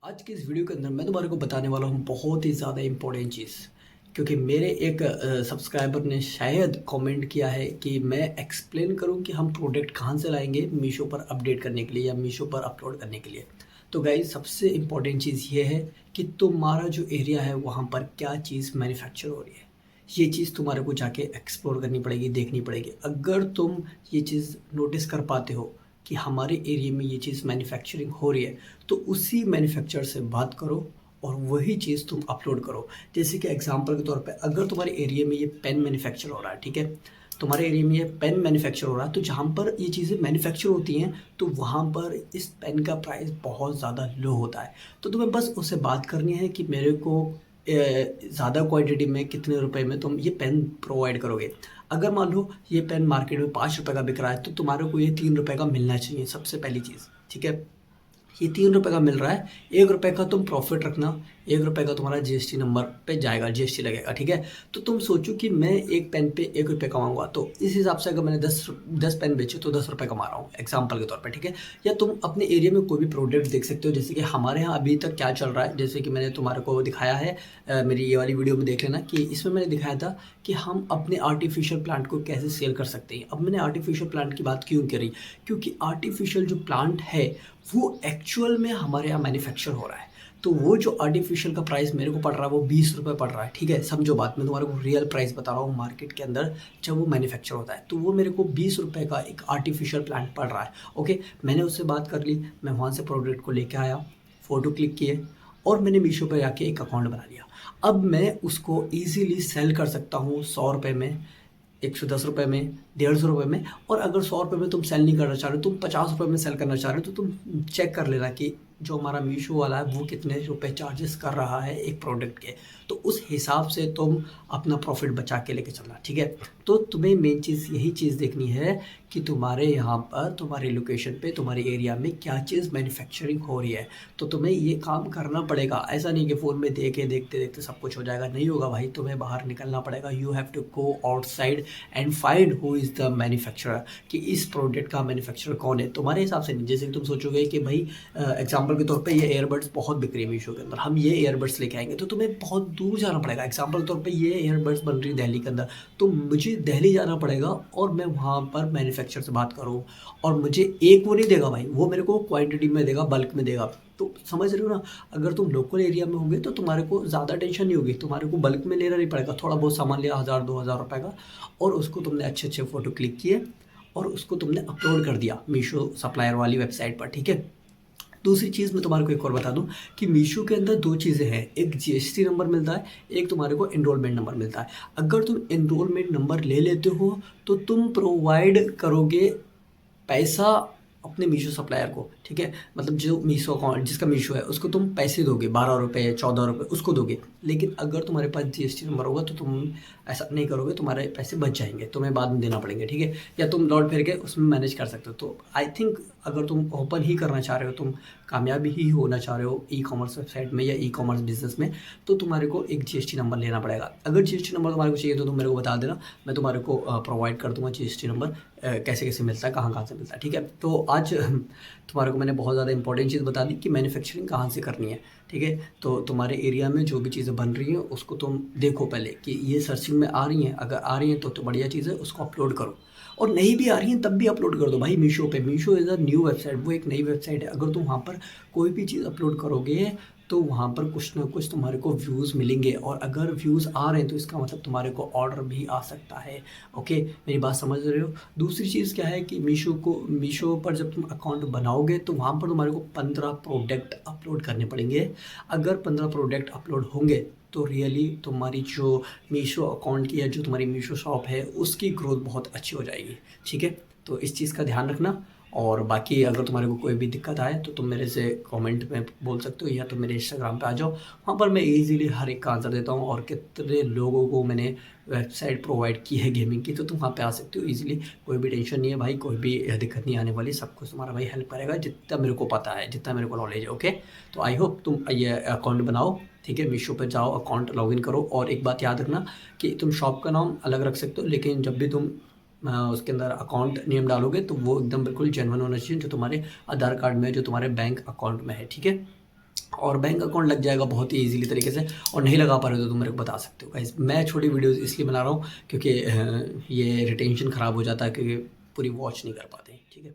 आज की इस वीडियो के अंदर मैं तुम्हारे को बताने वाला हूँ बहुत ही ज़्यादा इम्पोर्टेंट चीज़। क्योंकि मेरे एक सब्सक्राइबर ने शायद कमेंट किया है कि मैं एक्सप्लेन करूँ कि हम प्रोडक्ट कहाँ से लाएंगे मीशो पर अपडेट करने के लिए या मीशो पर अपलोड करने के लिए। तो गाइस, सबसे इम्पोर्टेंट चीज़ ये है कि तुम्हारा जो एरिया है वहाँ पर क्या चीज़ मैन्युफैक्चर हो रही है। ये चीज़ तुम्हारे को जाके एक्सप्लोर करनी पड़ेगी, देखनी पड़ेगी। अगर तुम ये चीज़ नोटिस कर पाते हो कि हमारे एरिया में ये चीज़ मैन्युफैक्चरिंग हो रही है, तो उसी मैन्युफैक्चरर से बात करो और वही चीज़ तुम अपलोड करो। जैसे कि एग्जांपल के तौर पे, अगर तुम्हारे एरिया में ये पेन मैन्युफैक्चर हो रहा है, ठीक है, तुम्हारे एरिया में ये पेन मैन्युफैक्चर हो रहा है, तो जहाँ पर ये चीज़ें मैन्युफैक्चर होती हैं तो वहाँ पर इस पेन का प्राइस बहुत ज़्यादा लो होता है। तो तुम्हें बस उससे बात करनी है कि मेरे को ज़्यादा क्वांटिटी में कितने रुपए में तुम ये पेन प्रोवाइड करोगे। अगर मान लो ये पेन मार्केट में 5 रुपये का बिक रहा है, तो तुम्हारे को ये 3 रुपये का मिलना चाहिए, सबसे पहली चीज़। ठीक है, ये 3 रुपये का मिल रहा है, 1 रुपये का तुम प्रॉफिट रखना, 1 रुपये का तुम्हारा जीएसटी नंबर पे जाएगा, जीएसटी लगेगा। ठीक है, तो तुम सोचो कि मैं एक पेन पे 1 रुपये कमाऊंगा, तो इस हिसाब से अगर मैंने 10 पेन बेचे तो 10 रुपये कमा रहा हूँ, एग्जाम्पल के तौर पे। ठीक है, या तुम अपने एरिया में कोई भी प्रोडक्ट देख सकते हो, जैसे कि हमारे यहाँ अभी तक क्या चल रहा है, जैसे कि मैंने तुम्हारे को दिखाया है, मेरी ये वाली वीडियो में देख लेना कि इसमें मैंने दिखाया था कि हम अपने आर्टिफिशियल प्लांट को कैसे सेल कर सकते हैं। अब मैंने आर्टिफिशियल प्लांट की बात क्यों करी, क्योंकि आर्टिफिशियल जो प्लांट है वो एक्चुअल में हमारे यहाँ मैन्युफैक्चर हो रहा है। तो वो जो आर्टिफिशियल का प्राइस मेरे को पड़ रहा है वो 20 रुपये पड़ रहा है। ठीक है, समझो बात, मैं तुम्हारे को रियल प्राइस बता रहा हूँ मार्केट के अंदर जब वो मैन्युफैक्चर होता है, तो वो मेरे को 20 रुपये का एक आर्टिफिशियल प्लांट पड़ रहा है। ओके, मैंने उससे बात कर ली, मैं वहाँ से प्रोडक्ट को लेके आया, फ़ोटो क्लिक किए और मैंने मीशो पर जाके एक अकाउंट बना लिया। अब मैं उसको ईजिली सेल कर सकता हूँ 100 रुपये में, 110 रुपये में, 150 रुपये में। और अगर 100 रुपये में तुम सेल नहीं करना चाह रहे हो, तुम 50 रुपये में सेल करना चाह रहे हो, तो तुम चेक कर लेना कि जो हमारा मीशो वाला है वो कितने रुपए चार्जेस कर रहा है एक प्रोडक्ट के। तो उस हिसाब से तुम अपना प्रॉफिट बचा के लेके चलना। ठीक है, तो तुम्हें मेन चीज़ यही चीज़ देखनी है कि तुम्हारे यहाँ पर, तुम्हारी लोकेशन पे, तुम्हारे एरिया में क्या चीज़ मैन्युफैक्चरिंग हो रही है। तो तुम्हें ये काम करना पड़ेगा। ऐसा नहीं कि फ़ोन में देखते देखते सब कुछ हो जाएगा, नहीं होगा भाई। तुम्हें बाहर निकलना पड़ेगा। You have to go outside and find who is the manufacturer, कि इस प्रोडक्ट का मैन्युफैक्चरर कौन है। तुम्हारे हिसाब से नहीं, जैसे कि तुम सोचोगे कि भाई एग्जाम्पल के तौर पे ये ईयरबड्स बहुत बिक रही है मीशो के अंदर, हम ये ईयरबड्स लेके आएंगे, तो तुम्हें बहुत दूर जाना पड़ेगा। एग्जाम्पल के तौर पे ये ईयरबड्स बन रही है दिल्ली के अंदर, तो मुझे दिल्ली जाना पड़ेगा और मैं वहाँ पर मैन्युफैक्चरर से बात करूँ। और मुझे एक वो नहीं देगा भाई, वो मेरे को क्वांटिटी में देगा, बल्क में देगा। तो समझ रहे हो ना, अगर तुम लोकल एरिया में होगे तो तुम्हारे को ज़्यादा टेंशन नहीं होगी, तुम्हारे को बल्क में लेना नहीं पड़ेगा। थोड़ा बहुत सामान लिया, 1000-2000 रुपये का, और उसको तुमने अच्छे अच्छे फ़ोटो क्लिक किए और उसको तुमने अपलोड कर दिया मीशो सप्लायर वाली वेबसाइट पर। ठीक है, दूसरी चीज़ मैं तुम्हारे को एक और बता दूं कि मीशो के अंदर दो चीज़ें हैं, एक जीएसटी नंबर मिलता है, एक तुम्हारे को एनरोलमेंट नंबर मिलता है। अगर तुम एनरोलमेंट नंबर ले लेते हो तो तुम प्रोवाइड करोगे पैसा अपने मीशो सप्लायर को। ठीक है, मतलब जो मीशो अकाउंट जिसका मीशो है उसको तुम पैसे दोगे, 12 रुपये, 14 रुपये उसको दोगे। लेकिन अगर तुम्हारे पास जीएसटी नंबर होगा तो तुम ऐसा नहीं करोगे, तुम्हारे पैसे बच जाएंगे, तुम्हें बाद में देना पड़ेंगे। ठीक है, या तुम लौट फिर के उसमें मैनेज कर सकते हो। तो आई थिंक अगर तुम ओपन ही करना चाह रहे हो, तुम कामयाबी ही होना चाह रहे हो ई कॉमर्स वेबसाइट में या ई कॉमर्स बिजनेस में, तो तुम्हारे को एक जीएसटी नंबर लेना पड़ेगा। अगर जीएसटी नंबर तुम्हारे को चाहिए तो तुम मेरे को बता देना, मैं तुम्हारे को प्रोवाइड कर दूंगा जीएसटी नंबर, कैसे कैसे मिलता है, कहाँ कहाँ से मिलता है। ठीक है, तो आज तुम्हारे को मैंने बहुत ज़्यादा इंपॉर्टेंट चीज़ बता दी कि मैन्युफैक्चरिंग कहाँ से करनी है। ठीक है, तो तुम्हारे एरिया में जो भी चीज़ें बन रही हैं उसको तुम देखो पहले कि ये सर्चिंग में आ रही हैं। अगर आ रही हैं तो बढ़िया चीज़ है, उसको अपलोड करो। और नहीं भी आ रही हैं तब भी अपलोड कर दो भाई मीशो पे। Meesho is a new website, वो एक नई वेबसाइट है। अगर तुम वहाँ पर कोई भी चीज़ अपलोड करोगे तो वहाँ पर कुछ ना कुछ तुम्हारे को व्यूज़ मिलेंगे, और अगर व्यूज़ आ रहे हैं तो इसका मतलब तुम्हारे को ऑर्डर भी आ सकता है। ओके, मेरी बात समझ रहे हो। दूसरी चीज़ क्या है कि मीशो पर जब तुम अकाउंट बनाओगे तो वहाँ पर तुम्हारे को 15 प्रोडक्ट अपलोड करने पड़ेंगे। अगर 15 प्रोडक्ट अपलोड होंगे तो रियली तुम्हारी जो मीशो अकाउंट की या जो तुम्हारी मीशो शॉप है उसकी ग्रोथ बहुत अच्छी हो जाएगी। ठीक है, तो इस चीज़ का ध्यान रखना। और बाकी अगर तुम्हारे को कोई भी दिक्कत आए तो तुम मेरे से कमेंट में बोल सकते हो, या तो मेरे इंस्टाग्राम पे आ जाओ, वहाँ पर मैं इजीली हर एक का आंसर देता हूँ। और कितने लोगों को मैंने वेबसाइट प्रोवाइड की है गेमिंग की, तो तुम वहाँ पे आ सकते हो इजीली। कोई भी टेंशन नहीं है भाई, कोई भी दिक्कत नहीं आने वाली, सब कुछ तुम्हारा भाई हेल्प करेगा, जितना मेरे को पता है, जितना मेरे को नॉलेज है। ओके, तो आई होप तुम ये अकाउंट बनाओ। ठीक है, मीशो पर जाओ, अकाउंट लॉगिन करो। और एक बात याद रखना कि तुम शॉप का नाम अलग रख सकते हो, लेकिन जब भी तुम उसके अंदर अकाउंट नेम डालोगे तो वो एकदम बिल्कुल जेन्युइन होना चाहिए, जो तुम्हारे आधार कार्ड में, जो तुम्हारे बैंक अकाउंट में है। ठीक है, और बैंक अकाउंट लग जाएगा बहुत ही ईज़िली तरीके से। और नहीं लगा पा रहे हो तो तुम मेरे को बता सकते हो गाइस। मैं छोटी वीडियोज़ इसलिए बना रहा हूँ क्योंकि ये रिटेंशन ख़राब हो जाता है, क्योंकि पूरी वॉच नहीं कर पाते, ठीक है।